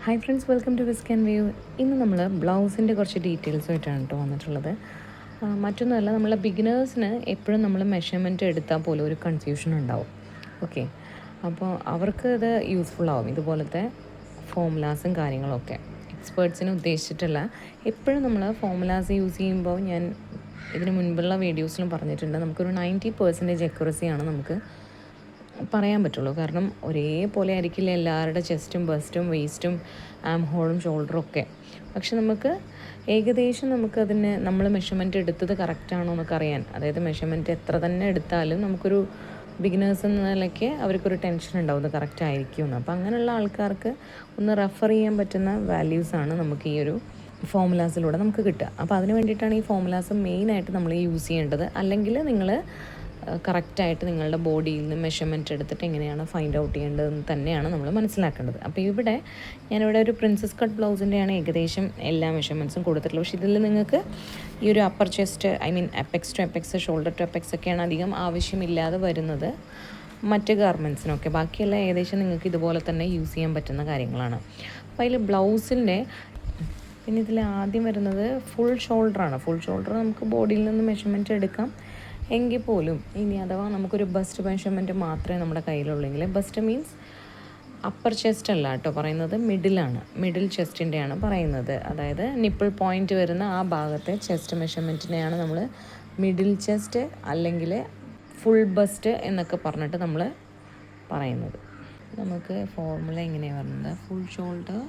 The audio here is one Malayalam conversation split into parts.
Hi friends, welcome to Whisk and View. ഇന്ന് നമ്മൾ ബ്ലൗസിൻ്റെ കുറച്ച് ഡീറ്റെയിൽസുമായിട്ടാണ് കേട്ടോ വന്നിട്ടുള്ളത്. മറ്റൊന്നുമല്ല, നമ്മളെ ബിഗിനേഴ്സിന് എപ്പോഴും നമ്മൾ മെഷർമെൻറ്റ് എടുത്താൽ പോലും ഒരു കൺഫ്യൂഷൻ ഉണ്ടാവും. ഓക്കെ, അപ്പോൾ അവർക്ക് ഇത് യൂസ്ഫുൾ ആവും, ഇതുപോലത്തെ ഫോമുലാസും കാര്യങ്ങളൊക്കെ. എക്സ്പേർട്സിനെ ഉദ്ദേശിച്ചിട്ടല്ല, എപ്പോഴും നമ്മൾ ഫോമുലാസ് യൂസ് ചെയ്യുമ്പോൾ ഞാൻ ഇതിന് മുൻപുള്ള വീഡിയോസിലും പറഞ്ഞിട്ടുണ്ട്, നമുക്കൊരു 90% അക്യുറസിയാണ് നമുക്ക് പറയാൻ പറ്റുള്ളൂ. കാരണം ഒരേപോലെ ആയിരിക്കില്ല എല്ലാവരുടെ ചെസ്റ്റും ബസ്റ്റും വേസ്റ്റും ആം ഹോളും ഷോൾഡറും ഒക്കെ. പക്ഷെ നമുക്ക് ഏകദേശം നമുക്കതിന് നമ്മൾ മെഷർമെൻറ്റ് എടുത്തത് കറക്റ്റാണോ എന്നൊക്കെ അറിയാൻ, അതായത് മെഷർമെൻറ്റ് എത്ര തന്നെ എടുത്താലും നമുക്കൊരു ബിഗിനേഴ്സ് എന്ന നിലയ്ക്ക് അവർക്കൊരു ടെൻഷൻ ഉണ്ടാവും ഇത് കറക്റ്റ് ആയിരിക്കുമെന്ന്. അപ്പോൾ അങ്ങനെയുള്ള ആൾക്കാർക്ക് ഒന്ന് റെഫർ ചെയ്യാൻ പറ്റുന്ന വാല്യൂസാണ് നമുക്ക് ഈ ഒരു ഫോമുലാസിലൂടെ നമുക്ക് കിട്ടുക. അപ്പോൾ അതിന് വേണ്ടിയിട്ടാണ് ഈ ഫോമുലാസ് മെയിനായിട്ട് നമ്മൾ യൂസ് ചെയ്യേണ്ടത്. അല്ലെങ്കിൽ നിങ്ങൾ കറക്റ്റായിട്ട് നിങ്ങളുടെ ബോഡിയിൽ നിന്ന് മെഷർമെൻറ്റ് എടുത്തിട്ട് എങ്ങനെയാണ് ഫൈൻഡ് ഔട്ട് ചെയ്യേണ്ടതെന്ന് തന്നെയാണ് നമ്മൾ മനസ്സിലാക്കേണ്ടത്. അപ്പോൾ ഞാനിവിടെ ഒരു പ്രിൻസസ് കട്ട് ബ്ലൗസിൻ്റെയാണ് ഏകദേശം എല്ലാ മെഷർമെൻറ്റ്സും കൊടുത്തിട്ടുള്ളത്. പക്ഷേ ഇതിൽ നിങ്ങൾക്ക് ഈ ഒരു upper chest, apex to apex, shoulder to apex ഒക്കെയാണ് അധികം ആവശ്യമില്ലാതെ വരുന്നത് മറ്റ് ഗാർമെൻറ്റ്സിനൊക്കെ. ബാക്കിയെല്ലാം ഏകദേശം നിങ്ങൾക്ക് ഇതുപോലെ തന്നെ യൂസ് ചെയ്യാൻ പറ്റുന്ന കാര്യങ്ങളാണ്. അപ്പോൾ അതിൽ ബ്ലൗസിൻ്റെ പിന്നെ ഇതിൽ ആദ്യം വരുന്നത് ഫുൾ ഷോൾഡറാണ്. ഫുൾ ഷോൾഡർ നമുക്ക് ബോഡിയിൽ നിന്ന് മെഷർമെൻറ്റ് എടുക്കാം. എങ്കിൽ പോലും ഇനി അഥവാ നമുക്കൊരു ബസ്റ്റ് മെഷർമെൻറ്റ് മാത്രമേ നമ്മുടെ കയ്യിലുള്ളെങ്കിൽ, ബസ്റ്റ് മീൻസ് അപ്പർ ചെസ്റ്റ് അല്ല കേട്ടോ പറയുന്നത്, മിഡിലാണ്, മിഡിൽ ചെസ്റ്റിൻ്റെയാണ് പറയുന്നത്. അതായത് നിപ്പിൾ പോയിൻ്റ് വരുന്ന ആ ഭാഗത്തെ ചെസ്റ്റ് മെഷർമെൻറ്റിനെയാണ് നമ്മൾ മിഡിൽ ചെസ്റ്റ് അല്ലെങ്കിൽ ഫുൾ ബസ്റ്റ് എന്നൊക്കെ പറഞ്ഞിട്ട് നമ്മൾ പറയുന്നത്. നമുക്ക് ഫോർമുല എങ്ങനെയാണ് പറയുന്നത്, full shoulder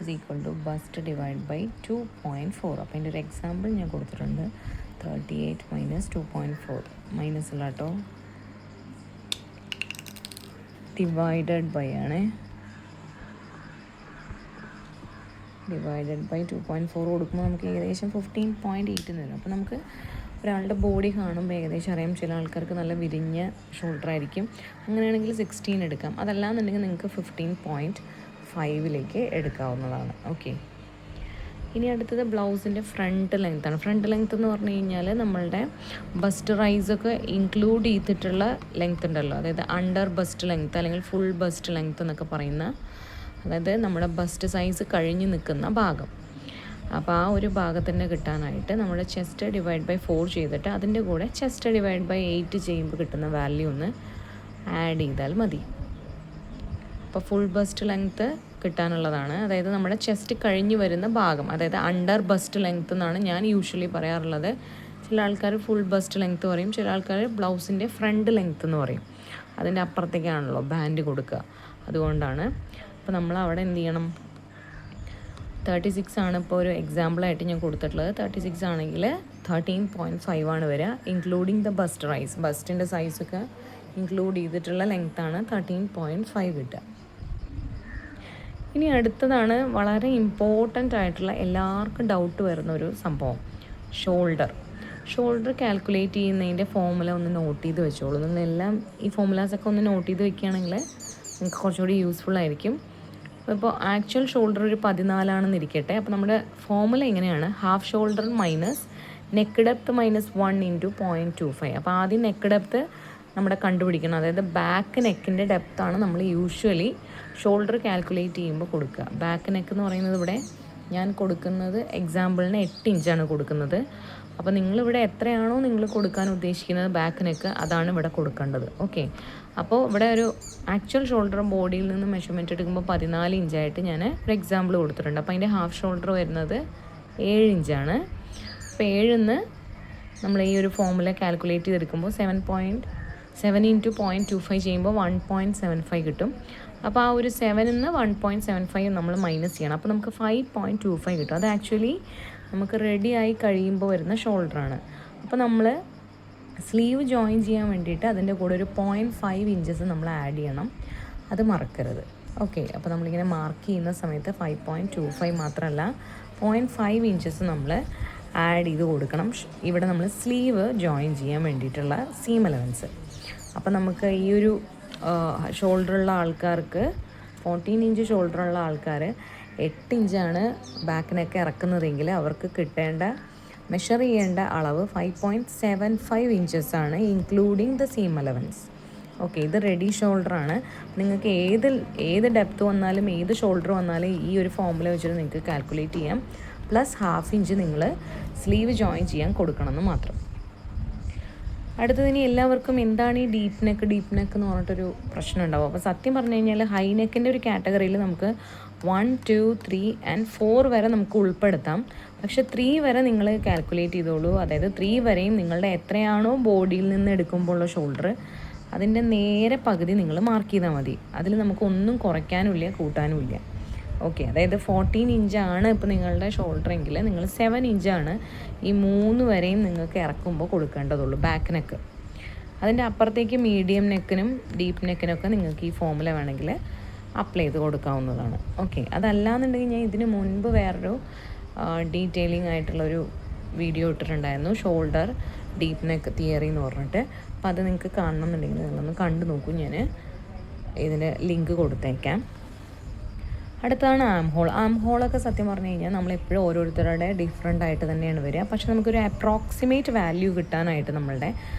is equal to bust divide by 2.4. അപ്പോൾ അതിൻ്റെ ഒരു എക്സാമ്പിൾ ഞാൻ കൊടുത്തിട്ടുണ്ട്. 38 മൈനസ് 2.4 മൈനസ് അല്ല കേട്ടോ, ഡിവൈഡഡ് ബൈ ആണ്. ഡിവൈഡഡ് ബൈ 2.4 കൊടുക്കുമ്പോൾ നമുക്ക് ഏകദേശം 15.8 തരും. അപ്പോൾ നമുക്ക് ഒരാളുടെ ബോഡി കാണുമ്പോൾ ഏകദേശം അറിയാം. ചില ആൾക്കാർക്ക് നല്ല വിരിഞ്ഞ ഷോൾഡർ ആയിരിക്കും, അങ്ങനെയാണെങ്കിൽ 16 എടുക്കാം. അതല്ലാന്നുണ്ടെങ്കിൽ നിങ്ങൾക്ക് 15.5 എടുക്കാവുന്നതാണ്. ഓക്കെ, ഇനി അടുത്തത് ബ്ലൗസിൻ്റെ ഫ്രണ്ട് ലെങ്ത്താണ്. ഫ്രണ്ട് ലെങ്ത്ത് എന്ന് പറഞ്ഞു കഴിഞ്ഞാൽ നമ്മളുടെ ബസ്റ്റ് റൈസൊക്കെ ഇൻക്ലൂഡ് ചെയ്തിട്ടുള്ള ലെങ്ത് ഉണ്ടല്ലോ, അതായത് അണ്ടർ ബസ്റ്റ് ലെങ്ത്ത് അല്ലെങ്കിൽ ഫുൾ ബസ്റ്റ് ലെങ്ത്ത് എന്നൊക്കെ പറയുന്ന, അതായത് നമ്മുടെ ബസ്റ്റ് സൈസ് കഴിഞ്ഞ് നിൽക്കുന്ന ഭാഗം. അപ്പോൾ ആ ഒരു ഭാഗത്തിൻ്റെ കിട്ടാനായിട്ട് നമ്മുടെ ചെസ്റ്റ് ഡിവൈഡ് ബൈ 4 ചെയ്തിട്ട് അതിൻ്റെ കൂടെ ചെസ്റ്റ് ഡിവൈഡ് ബൈ 8 ചെയ്യുമ്പോൾ കിട്ടുന്ന വാല്യൂ ഒന്ന് ആഡ് ചെയ്താൽ മതി. അപ്പോൾ ഫുൾ ബസ്റ്റ് ലെങ്ത്ത് കിട്ടാനുള്ളതാണ്, അതായത് നമ്മുടെ ചെസ്റ്റ് കഴിഞ്ഞ് വരുന്ന ഭാഗം, അതായത് അണ്ടർ ബസ്റ്റ് ലെങ്ത്ത് എന്നാണ് ഞാൻ യൂഷ്വലി പറയാറുള്ളത്. ചില ആൾക്കാർ ഫുൾ ബസ്റ്റ് ലെങ്ത്ത് പറയും, ചില ആൾക്കാർ ബ്ലൗസിൻ്റെ ഫ്രണ്ട് ലെങ്ത്ത് എന്ന് പറയും. അതിൻ്റെ അപ്പുറത്തേക്കാണല്ലോ ബാൻഡ് കൊടുക്കുക, അതുകൊണ്ടാണ്. അപ്പോൾ നമ്മൾ അവിടെ എന്ത് ചെയ്യണം, 36 ആണ് ഇപ്പോൾ ഒരു എക്സാമ്പിളായിട്ട് ഞാൻ കൊടുത്തിട്ടുള്ളത്. 36 ആണെങ്കിൽ 13.5 ആണ് വരിക, ഇൻക്ലൂഡിങ് ദ ബസ്റ്റ് റൈസ്. ബസ്റ്റിൻ്റെ സൈസൊക്കെ ഇൻക്ലൂഡ് ചെയ്തിട്ടുള്ള ലെങ്ത്താണ് 13.5 കിട്ടുക. ഇനി അടുത്തതാണ് വളരെ ഇമ്പോർട്ടൻ്റ് ആയിട്ടുള്ള എല്ലാവർക്കും ഡൗട്ട് വരുന്ന ഒരു സംഭവം, ഷോൾഡർ. ഷോൾഡർ കാൽക്കുലേറ്റ് ചെയ്യുന്നതിൻ്റെ ഫോമുല ഒന്ന് നോട്ട് ചെയ്ത് വെച്ചോളൂ. നിങ്ങളെല്ലാം ഈ ഫോമുലാസൊക്കെ ഒന്ന് നോട്ട് ചെയ്ത് വെക്കുകയാണെങ്കിൽ നിങ്ങൾക്ക് കുറച്ചുകൂടി യൂസ്ഫുൾ ആയിരിക്കും. ഇപ്പോൾ ആക്ച്വൽ ഷോൾഡർ ഒരു 14 ഇരിക്കട്ടെ. അപ്പോൾ നമ്മുടെ ഫോമുല എങ്ങനെയാണ്, half shoulder minus neck depth minus 1 × 0.25. അപ്പോൾ ആദ്യം നെക്ക് ഡെപ്ത്ത് നമ്മുടെ കണ്ടുപിടിക്കണം, അതായത് ബാക്ക് നെക്കിൻ്റെ ഡെപ്ത്താണ് നമ്മൾ യൂഷ്വലി ഷോൾഡർ കാൽക്കുലേറ്റ് ചെയ്യുമ്പോൾ കൊടുക്കുക. ബാക്ക് നെക്ക് എന്ന് പറയുന്നത് ഇവിടെ ഞാൻ കൊടുക്കുന്നത് എക്സാമ്പിളിന് 8 ഇഞ്ചാണ് കൊടുക്കുന്നത്. അപ്പോൾ നിങ്ങളിവിടെ എത്രയാണോ നിങ്ങൾ കൊടുക്കാൻ ഉദ്ദേശിക്കുന്നത് ബാക്ക് നെക്ക്, അതാണ് ഇവിടെ കൊടുക്കേണ്ടത്. ഓക്കെ, അപ്പോൾ ഇവിടെ ഒരു ആക്ച്വൽ ഷോൾഡർ ബോഡിയിൽ നിന്ന് മെഷർമെൻറ്റ് എടുക്കുമ്പോൾ 14 ഇഞ്ചായിട്ട് ഞാൻ ഒരു എക്സാമ്പിൾ കൊടുത്തിട്ടുണ്ട്. അപ്പോൾ അതിൻ്റെ ഹാഫ് ഷോൾഡർ വരുന്നത് 7 ഇഞ്ചാണ്. അപ്പോൾ 7 നമ്മൾ ഈ ഒരു ഫോമുല കാൽക്കുലേറ്റ് ചെയ്തെടുക്കുമ്പോൾ 7 × 0.25 ചെയ്യുമ്പോൾ 1.75 കിട്ടും. അപ്പോൾ ആ ഒരു 7 1.75 നമ്മൾ മൈനസ് ചെയ്യണം. അപ്പോൾ നമുക്ക് 5.25 കിട്ടും. അത് ആക്ച്വലി നമുക്ക് റെഡിയായി കഴിയുമ്പോൾ വരുന്ന ഷോൾഡറാണ്. അപ്പോൾ നമ്മൾ സ്ലീവ് ജോയിൻ ചെയ്യാൻ വേണ്ടിയിട്ട് അതിൻ്റെ കൂടെ ഒരു 0.5 ഇഞ്ചസ് നമ്മൾ ആഡ് ചെയ്യണം, അത് മറക്കരുത്. ഓക്കെ, അപ്പോൾ നമ്മളിങ്ങനെ മാർക്ക് ചെയ്യുന്ന സമയത്ത് 5.25 മാത്രമല്ല 0.5 ഇഞ്ചസ് നമ്മൾ ആഡ് ചെയ്ത് കൊടുക്കണം. ഇവിടെ നമ്മൾ സ്ലീവ് ജോയിൻ ചെയ്യാൻ വേണ്ടിയിട്ടുള്ള സീം അലവൻസ്. അപ്പോൾ നമുക്ക് ഈ ഒരു ഷോൾഡറുള്ള ആൾക്കാർക്ക് 14 ഇഞ്ച് ഷോൾഡറുള്ള ആൾക്കാർ 8 ഇഞ്ചാണ് ബാക്കിനൊക്കെ ഇറക്കുന്നതെങ്കിൽ അവർക്ക് കിട്ടേണ്ട മെഷർ ചെയ്യേണ്ട അളവ് 5.75 ഇഞ്ചസ് ആണ്, including the seam allowance. Okay, ഇത് റെഡി ഷോൾഡറാണ്. നിങ്ങൾക്ക് ഏത് ഡെപ്ത് വന്നാലും ഏത് ഷോൾഡർ വന്നാലും ഈ ഒരു ഫോമുല വെച്ചിട്ട് നിങ്ങൾക്ക് കാൽക്കുലേറ്റ് ചെയ്യാം. പ്ലസ് ½ ഇഞ്ച് നിങ്ങൾ സ്ലീവ് ജോയിൻ ചെയ്യാൻ കൊടുക്കണം എന്ന് മാത്രം. അടുത്തതിന് എല്ലാവർക്കും എന്താണ് ഈ ഡീപ്പ് നെക്ക് എന്ന് പറഞ്ഞിട്ടൊരു പ്രശ്നം ഉണ്ടാവും. അപ്പോൾ സത്യം പറഞ്ഞു കഴിഞ്ഞാൽ ഹൈ നെക്കിൻ്റെ ഒരു കാറ്റഗറിയിൽ നമുക്ക് 1, 2, 3 and 4 വരെ നമുക്ക് ഉൾപ്പെടുത്താം. പക്ഷേ 3 വരെ നിങ്ങൾ കാൽക്കുലേറ്റ് ചെയ്തോളൂ. അതായത് 3 വരെയും നിങ്ങളുടെ എത്രയാണോ ബോഡിയിൽ നിന്ന് എടുക്കുമ്പോൾ ഉള്ള ഷോൾഡർ അതിൻ്റെ നേരെ പകുതി നിങ്ങൾ മാർക്ക് ചെയ്താൽ മതി. അതിൽ നമുക്കൊന്നും കുറയ്ക്കാനുമില്ല കൂട്ടാനുമില്ല. ഓക്കെ, അതായത് 14 ഇഞ്ചാണ് ഇപ്പോൾ നിങ്ങളുടെ ഷോൾഡർ എങ്കിൽ നിങ്ങൾ 7 ഇഞ്ചാണ് ഈ 3 വരെയും നിങ്ങൾക്ക് ഇറക്കുമ്പോൾ കൊടുക്കേണ്ടതുള്ളൂ ബാക്ക് നെക്ക്. അതിൻ്റെ അപ്പുറത്തേക്ക് മീഡിയം നെക്കിനും ഡീപ്പ് നെക്കിനൊക്കെ നിങ്ങൾക്ക് ഈ ഫോമുല വേണമെങ്കിൽ അപ്ലൈ ചെയ്ത് കൊടുക്കാവുന്നതാണ്. ഓക്കെ, അതല്ലാന്നുണ്ടെങ്കിൽ ഞാൻ ഇതിന് മുൻപ് വേറൊരു ഡീറ്റെയിലിംഗ് ആയിട്ടുള്ളൊരു വീഡിയോ ഇട്ടിട്ടുണ്ടായിരുന്നു, ഷോൾഡർ ഡീപ്പ് നെക്ക് തിയറി എന്ന് പറഞ്ഞിട്ട്. അപ്പോൾ അത് നിങ്ങൾക്ക് കാണണമെന്നുണ്ടെങ്കിൽ നിങ്ങളൊന്ന് കണ്ടു നോക്കൂ. ഞാൻ ഇതിൻ്റെ ലിങ്ക് കൊടുത്തേക്കാം. അടുത്താണ് ആം ഹോളൊക്കെ സത്യം പറഞ്ഞു കഴിഞ്ഞാൽ നമ്മളെപ്പോഴും ഓരോരുത്തരുടെ ഡിഫറെൻ്റ് ആയിട്ട് തന്നെയാണ് വരിക. പക്ഷെ നമുക്കൊരു അപ്രോക്സിമേറ്റ് വാല്യൂ കിട്ടാനായിട്ട് നമ്മളുടെ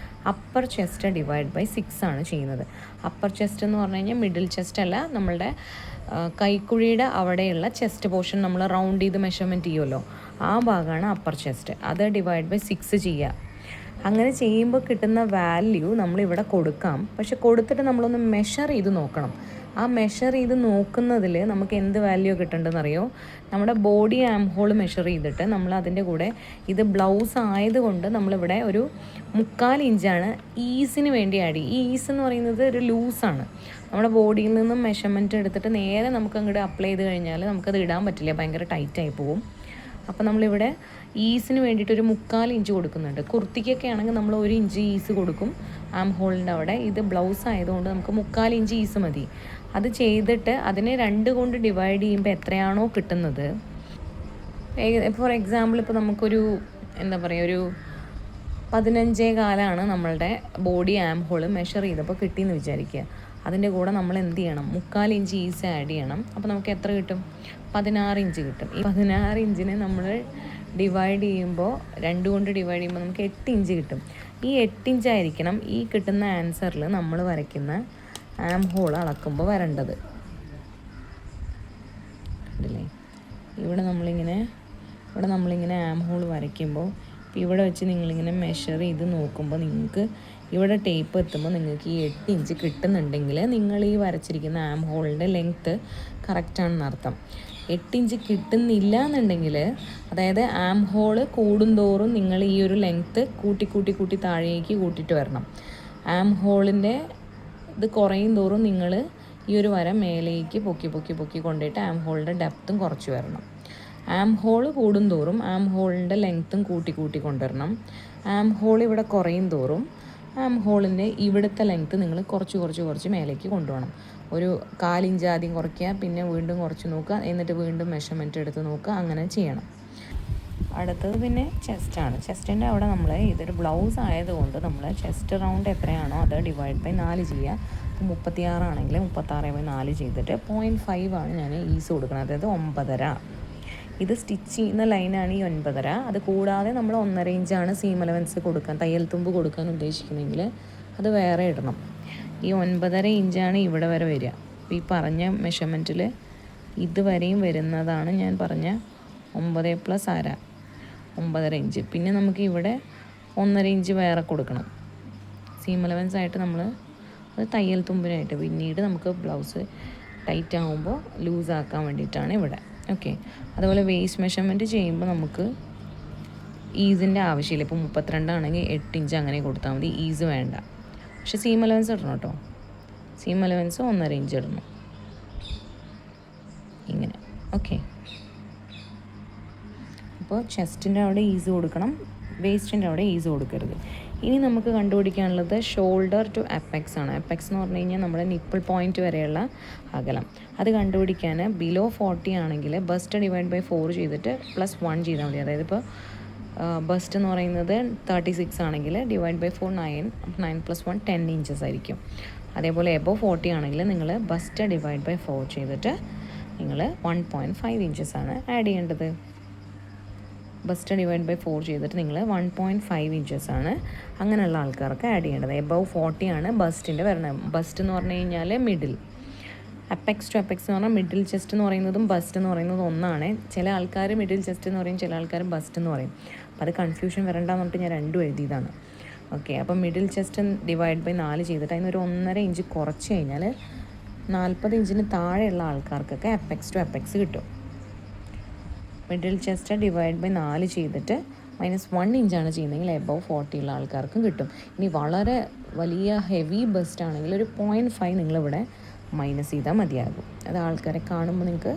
അപ്പർ ചെസ്റ്റ് ഡിവൈഡ് ബൈ 6 ആണ് ചെയ്യുന്നത്. അപ്പർ ചെസ്റ്റ് എന്ന് പറഞ്ഞു കഴിഞ്ഞാൽ മിഡിൽ ചെസ്റ്റ് അല്ല, നമ്മളുടെ കൈക്കുഴിയുടെ അവിടെയുള്ള ചെസ്റ്റ് പോർഷൻ നമ്മൾ റൗണ്ട് ചെയ്ത് മെഷർമെൻറ്റ് ചെയ്യുമല്ലോ, ആ ഭാഗമാണ് അപ്പർ ചെസ്റ്റ്. അത് ഡിവൈഡ് ബൈ 6 ചെയ്യുക. അങ്ങനെ ചെയ്യുമ്പോൾ കിട്ടുന്ന വാല്യൂ നമ്മളിവിടെ കൊടുക്കാം. പക്ഷെ കൊടുത്തിട്ട് നമ്മളൊന്ന് മെഷർ ചെയ്ത് നോക്കണം. ആ മെഷർ ചെയ്ത് നോക്കുന്നതിൽ നമുക്ക് എന്ത് വാല്യൂ കിട്ടേണ്ടതെന്നറിയോ? നമ്മുടെ ബോഡി ആം ഹോൾ മെഷർ ചെയ്തിട്ട് നമ്മൾ അതിൻ്റെ കൂടെ ഇത് ബ്ലൗസ് ആയതുകൊണ്ട് നമ്മളിവിടെ ഒരു 3/4 ഇഞ്ചാണ് ഈസിന് വേണ്ടി ആഡ് ചെയ്യും. ഈ ഈസ് എന്ന് പറയുന്നത് ഒരു ലൂസാണ്. നമ്മുടെ ബോഡിയിൽ നിന്നും മെഷർമെൻറ്റ് എടുത്തിട്ട് നേരെ നമുക്ക് അങ്ങോട്ട് അപ്ലൈ ചെയ്ത് കഴിഞ്ഞാൽ നമുക്കത് ഇടാൻ പറ്റില്ല, ഭയങ്കര ടൈറ്റായി പോകും. അപ്പോൾ നമ്മളിവിടെ ഈസിന് വേണ്ടിയിട്ട് ഒരു 3/4 ഇഞ്ച് കൊടുക്കുന്നുണ്ട്. കുർത്തിക്കൊക്കെ ആണെങ്കിൽ നമ്മൾ 1 ഇഞ്ച് ഈസ് കൊടുക്കും ആം ഹോളിൻ്റെ അവിടെ. ഇത് ബ്ലൗസ് ആയതുകൊണ്ട് നമുക്ക് 3/4 ഇഞ്ച് ഈസ് മതി. അത് ചെയ്തിട്ട് അതിനെ 2 കൊണ്ട് ഡിവൈഡ് ചെയ്യുമ്പോൾ എത്രയാണോ കിട്ടുന്നത്, ഫോർ എക്സാമ്പിൾ ഇപ്പോൾ നമുക്കൊരു എന്താ പറയുക, ഒരു 15.4 നമ്മളുടെ ബോഡി ആം ഹോൾ മെഷർ ചെയ്തപ്പോൾ കിട്ടിയെന്ന് വിചാരിക്കുക. അതിൻ്റെ കൂടെ നമ്മൾ എന്ത് ചെയ്യണം? 3/4 ഇഞ്ച് ഈസ് ആഡ് ചെയ്യണം. അപ്പോൾ നമുക്ക് എത്ര കിട്ടും? 16 ഇഞ്ച് കിട്ടും. ഈ 16 ഇഞ്ചിനെ നമ്മൾ ഡിവൈഡ് ചെയ്യുമ്പോൾ 2 കൊണ്ട് ഡിവൈഡ് ചെയ്യുമ്പോൾ നമുക്ക് 8 ഇഞ്ച് കിട്ടും. ഈ 8 ഇഞ്ചായിരിക്കണം ഈ കിട്ടുന്ന ആൻസറിൽ നമ്മൾ വരയ്ക്കുന്ന ആം ഹോൾ അളക്കുമ്പോൾ വരേണ്ടത്. അല്ലേ? ഇവിടെ നമ്മളിങ്ങനെ ആം ഹോൾ വരയ്ക്കുമ്പോൾ ഇവിടെ വെച്ച് നിങ്ങളിങ്ങനെ മെഷർ ചെയ്ത് നോക്കുമ്പോൾ നിങ്ങൾക്ക് ഇവിടെ ടേപ്പ് എത്തുമ്പോൾ നിങ്ങൾക്ക് ഈ 8 ഇഞ്ച് കിട്ടുന്നുണ്ടെങ്കിൽ നിങ്ങൾ ഈ വരച്ചിരിക്കുന്ന ആം ഹോളിൻ്റെ ലെങ്ത്ത് കറക്റ്റാണെന്ന് അർത്ഥം. 8 ഇഞ്ച് കിട്ടുന്നില്ല എന്നുണ്ടെങ്കിൽ, അതായത് ആം ഹോള് കൂടുന്തോറും നിങ്ങൾ ഈ ഒരു ലെങ്ത്ത് കൂട്ടി താഴേക്ക് കൂട്ടിയിട്ട് വരണം. ആം ഹോളിൻ്റെ ഇത് കുറയും തോറും നിങ്ങൾ ഈ ഒരു വര മേലേക്ക് പൊക്കി കൊണ്ടിട്ട് ആം ഹോളിൻ്റെ ഡെപ്തും കുറച്ച് വരണം. ആം ഹോൾ കൂടുന്തോറും ആം ഹോളിൻ്റെ ലെങ്ത്തും കൂട്ടി കൊണ്ടുവരണം. ആം ഹോൾ ഇവിടെ കുറയും തോറും ആം ഹോളിൻ്റെ ഇവിടുത്തെ ലെങ്ത്ത് നിങ്ങൾ കുറച്ച് മേലേക്ക് കൊണ്ടുപോകണം. ഒരു 1/4 ഇഞ്ച് ആദ്യം കുറയ്ക്കുക, പിന്നെ വീണ്ടും കുറച്ച് നോക്കുക, എന്നിട്ട് വീണ്ടും മെഷർമെൻറ്റ് എടുത്ത് നോക്കുക. അങ്ങനെ ചെയ്യണം. അടുത്തത് പിന്നെ ചെസ്റ്റാണ്. ചെസ്റ്റിൻ്റെ അവിടെ നമ്മൾ ഇതൊരു ബ്ലൗസ് ആയതുകൊണ്ട് നമ്മൾ ചെസ്റ്റ് റൗണ്ട് എത്രയാണോ അത് ഡിവൈഡ് ബൈ 4 ചെയ്യുക. ഇപ്പോൾ 36 ആണെങ്കിൽ 36/4 ചെയ്തിട്ട് 0.5 ആണ് ഞാൻ ഈസ് കൊടുക്കുന്നത്, അതായത് 9.5. ഇത് സ്റ്റിച്ച് ചെയ്യുന്ന ലൈനാണ് ഈ 9.5. അത് കൂടാതെ നമ്മൾ 1.5 ഇഞ്ചാണ് സീം അലവൻസ് കൊടുക്കാൻ, തയ്യൽ തുമ്പ് കൊടുക്കാൻ ഉദ്ദേശിക്കുന്നെങ്കിൽ അത് വേറെ ഇടണം. ഈ 9.5 ഇഞ്ചാണ് ഇവിടെ വരെ വരിക. അപ്പോൾ ഈ പറഞ്ഞ മെഷർമെൻറ്റിൽ ഇതുവരെയും വരുന്നതാണ് ഞാൻ പറഞ്ഞ 9 + 1/2 9.5 ഇഞ്ച്. പിന്നെ നമുക്ക് ഇവിടെ 1.5 ഇഞ്ച് വേറെ കൊടുക്കണം സീം അലവൻസ് ആയിട്ട്. നമ്മൾ അത് തയ്യൽ തുമ്പിനായിട്ട് പിന്നീട് നമുക്ക് ബ്ലൗസ് ടൈറ്റ് ആകുമ്പോൾ ലൂസാക്കാൻ വേണ്ടിയിട്ടാണ് ഇവിടെ. ഓക്കെ, അതുപോലെ വേസ്റ്റ് മെഷർമെൻറ്റ് ചെയ്യുമ്പോൾ നമുക്ക് ഈസിൻ്റെ ആവശ്യമില്ല. ഇപ്പോൾ 32 ആണെങ്കിൽ 8 ഇഞ്ച് അങ്ങനെ കൊടുത്താൽ മതി, ഈസ് വേണ്ട. പക്ഷെ സീം അലവൻസ് ഇടണം കേട്ടോ. സീം അലവൻസ് 1.5 ഇഞ്ച് ഇടണം ഇങ്ങനെ. ഓക്കെ, അപ്പോൾ ചെസ്റ്റിൻ്റെ അവിടെ ഈസ് കൊടുക്കണം, വേസ്റ്റിൻ്റെ അവിടെ ഈസ് കൊടുക്കരുത്. ഇനി നമുക്ക് കണ്ടുപിടിക്കാനുള്ളത് ഷോൾഡർ ടു അപ്പെക്സ് ആണ്. അപ്പെക്സ് എന്ന് പറഞ്ഞു കഴിഞ്ഞാൽ നമ്മുടെ നിപ്പിൾ പോയിൻറ്റ് വരെയുള്ള അകലം. അത് കണ്ടുപിടിക്കാൻ ബിലോ 40 ആണെങ്കിൽ ബസ്റ്റ് ഡിവൈഡ് ബൈ 4 ചെയ്തിട്ട് +1 ചെയ്താൽ മതി. അതായത് ഇപ്പോൾ ബസ്റ്റ് എന്ന് പറയുന്നത് 36 ആണെങ്കിൽ ഡിവൈഡ് ബൈ 4 9 + 1 10 ഇഞ്ചസ് ആയിരിക്കും. അതേപോലെ എബോ 40 ആണെങ്കിൽ നിങ്ങൾ ബസ്റ്റ് ഡിവൈഡ് ബൈ 4 ചെയ്തിട്ട് നിങ്ങൾ 1.5 ഇഞ്ചസ് ആണ് ആഡ് ചെയ്യേണ്ടത്. ബസ്റ്റ് ഡിവൈഡ് ബൈ 4 ചെയ്തിട്ട് നിങ്ങൾ 1.5 ഇഞ്ചസ് ആണ് അങ്ങനെയുള്ള ആൾക്കാർക്ക് ആഡ് ചെയ്യേണ്ടത്. എബവ് 40 ആണ് ബസ്റ്റിൻ്റെ വരണം. ബസ്റ്റ് എന്ന് പറഞ്ഞു കഴിഞ്ഞാൽ മിഡിൽ, അപ്പെക്സ് ടു അപ്പെക്സ് എന്ന് പറഞ്ഞാൽ മിഡിൽ ചെസ്റ്റ് എന്ന് പറയുന്നതും ബസ്റ്റ് എന്ന് പറയുന്നതും ഒന്നാണ്. ചില ആൾക്കാർ മിഡിൽ ചെസ്റ്റ് എന്ന് പറയും, ചില ആൾക്കാർ ബസ്റ്റ് എന്ന് പറയും. അപ്പോൾ അത് കൺഫ്യൂഷൻ വരണ്ടെന്ന് പറഞ്ഞിട്ട് ഞാൻ രണ്ടും എഴുതിയതാണ്. ഓക്കെ, അപ്പം മിഡിൽ ചെസ്റ്റ് ഡിവൈഡ് ബൈ 4 ചെയ്തിട്ട് അതിനൊരു 1.5 ഇഞ്ച് കുറച്ച് കഴിഞ്ഞാൽ 40 ഇഞ്ചിന് താഴെയുള്ള ആൾക്കാർക്കൊക്കെ അപ്പെക്സ് ടു അപ്പെക്സ് കിട്ടും. മിഡിൽ ചെസ്റ്റ് ഡിവൈഡ് ബൈ 4 ചെയ്തിട്ട് -1 ഇഞ്ചാണ് ചെയ്യുന്നതെങ്കിൽ എബവ് 40 ഉള്ള ആൾക്കാർക്കും കിട്ടും. ഇനി വളരെ വലിയ ഹെവി ബസ്റ്റ് ആണെങ്കിൽ ഒരു 0.5 നിങ്ങളിവിടെ മൈനസ് ചെയ്താൽ മതിയാകും. അത് ആൾക്കാരെ കാണുമ്പോൾ നിങ്ങൾക്ക്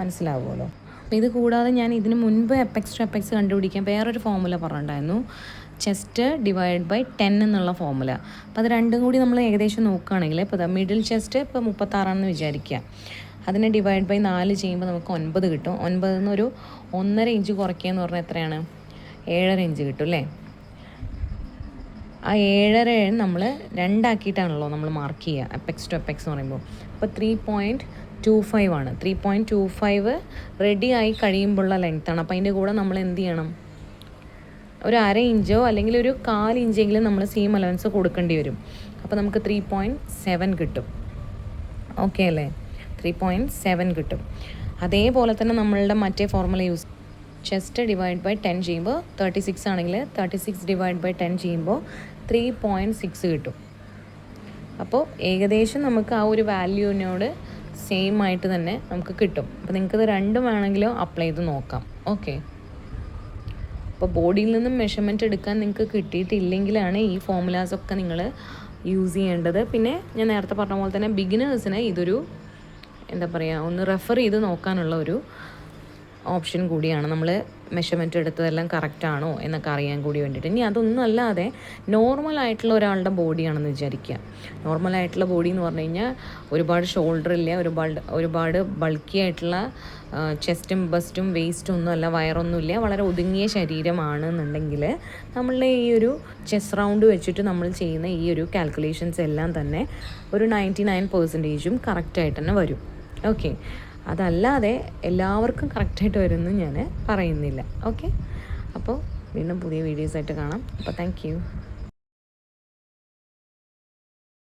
മനസ്സിലാവുമല്ലോ. അപ്പോൾ ഇത് കൂടാതെ ഞാൻ ഇതിന് മുൻപ് അപ്പെക്സ് ടു അപ്പെക്സ് കണ്ടുപിടിക്കാൻ വേറൊരു ഫോർമുല പറഞ്ഞിട്ടുണ്ടായിരുന്നു, ചെസ്റ്റ് ഡിവൈഡ് ബൈ 10 എന്നുള്ള ഫോർമുല. അപ്പോൾ അത് രണ്ടും കൂടി നമ്മൾ ഏകദേശം നോക്കുകയാണെങ്കിൽ ഇപ്പോൾ മിഡിൽ ചെസ്റ്റ് ഇപ്പോൾ 36 വിചാരിക്കുക, അതിനെ ഡിവൈഡ് ബൈ 4 ചെയ്യുമ്പോൾ നമുക്ക് 9 കിട്ടും. 9 എന്നൊരു 1.5 ഇഞ്ച് കുറയ്ക്കുക എന്ന് പറഞ്ഞാൽ എത്രയാണ്? 7.5 ഇഞ്ച് കിട്ടും അല്ലേ? ആ 7.5 നമ്മൾ 2 ആക്കിയിട്ടാണല്ലോ നമ്മൾ മാർക്ക് ചെയ്യുക അപ്പെക്സ് ടു അപ്പെക്സ് എന്ന് പറയുമ്പോൾ. അപ്പോൾ 3.25 ആണ്. 3.25 റെഡി ആയി കഴിയുമ്പോഴുള്ള ലെങ്ത്താണ്. അപ്പോൾ അതിൻ്റെ കൂടെ നമ്മൾ എന്ത് ചെയ്യണം? ഒരു 1/2 ഇഞ്ചോ അല്ലെങ്കിൽ ഒരു 1/4 ഇഞ്ചെങ്കിലും നമ്മൾ സീം അലവൻസ് കൊടുക്കേണ്ടി വരും. അപ്പോൾ നമുക്ക് 3.7 കിട്ടും. ഓക്കെ അല്ലേ? 3.7 കിട്ടും. അതേപോലെ തന്നെ നമ്മളുടെ മറ്റേ formula use, chest divide by 10 ചെയ്യുമ്പോൾ 36 ആണെങ്കിൽ 36 ഡിവൈഡ് ബൈ 10 ചെയ്യുമ്പോൾ 3.6 കിട്ടും. അപ്പോൾ ഏകദേശം നമുക്ക് ആ ഒരു വാല്യൂവിനോട് സെയിം ആയിട്ട് തന്നെ നമുക്ക് കിട്ടും. അപ്പോൾ നിങ്ങൾക്കത് രണ്ടും വേണമെങ്കിലും അപ്ലൈ ചെയ്ത് നോക്കാം. ഓക്കെ, അപ്പോൾ ബോഡിയിൽ നിന്നും മെഷർമെൻറ്റ് എടുക്കാൻ നിങ്ങൾക്ക് കിട്ടിയിട്ടില്ലെങ്കിലാണ് ഈ ഫോർമുലാസൊക്കെ നിങ്ങൾ യൂസ് ചെയ്യേണ്ടത്. പിന്നെ ഞാൻ നേരത്തെ പറഞ്ഞ പോലെ തന്നെ ബിഗിനേഴ്സിന് ഇതൊരു എന്താ പറയുക, ഒന്ന് റെഫർ ചെയ്ത് നോക്കാനുള്ള ഒരു ഓപ്ഷൻ കൂടിയാണ്. നമ്മൾ മെഷർമെൻറ്റ് എടുത്തതെല്ലാം കറക്റ്റാണോ എന്നൊക്കെ അറിയാൻ കൂടി വേണ്ടിയിട്ട്. ഇനി അതൊന്നും അല്ലാതെ നോർമലായിട്ടുള്ള ഒരാളുടെ ബോഡിയാണെന്ന് വിചാരിക്കുക. നോർമലായിട്ടുള്ള ബോഡി എന്ന് പറഞ്ഞു കഴിഞ്ഞാൽ ഒരുപാട് ഷോൾഡർ ഇല്ല, ഒരുപാട് ബൾക്കി ആയിട്ടുള്ള ചെസ്റ്റും ബസ്റ്റും വേസ്റ്റും ഒന്നും അല്ല, വയറൊന്നുമില്ല, വളരെ ഒതുങ്ങിയ ശരീരമാണെന്നുണ്ടെങ്കിൽ നമ്മളുടെ ഈ ഒരു ചെസ്റ്റ് റൗണ്ട് വെച്ചിട്ട് നമ്മൾ ചെയ്യുന്ന ഈ ഒരു കാൽക്കുലേഷൻസ് എല്ലാം തന്നെ ഒരു 99% കറക്റ്റായിട്ട് തന്നെ വരും. ഓക്കെ, അതല്ലാതെ എല്ലാവർക്കും കറക്റ്റായിട്ട് വരുമെന്ന് ഞാൻ പറയുന്നില്ല. ഓക്കെ, അപ്പോൾ വീണ്ടും പുതിയ വീഡിയോസായിട്ട് കാണാം. അപ്പോൾ താങ്ക് യു.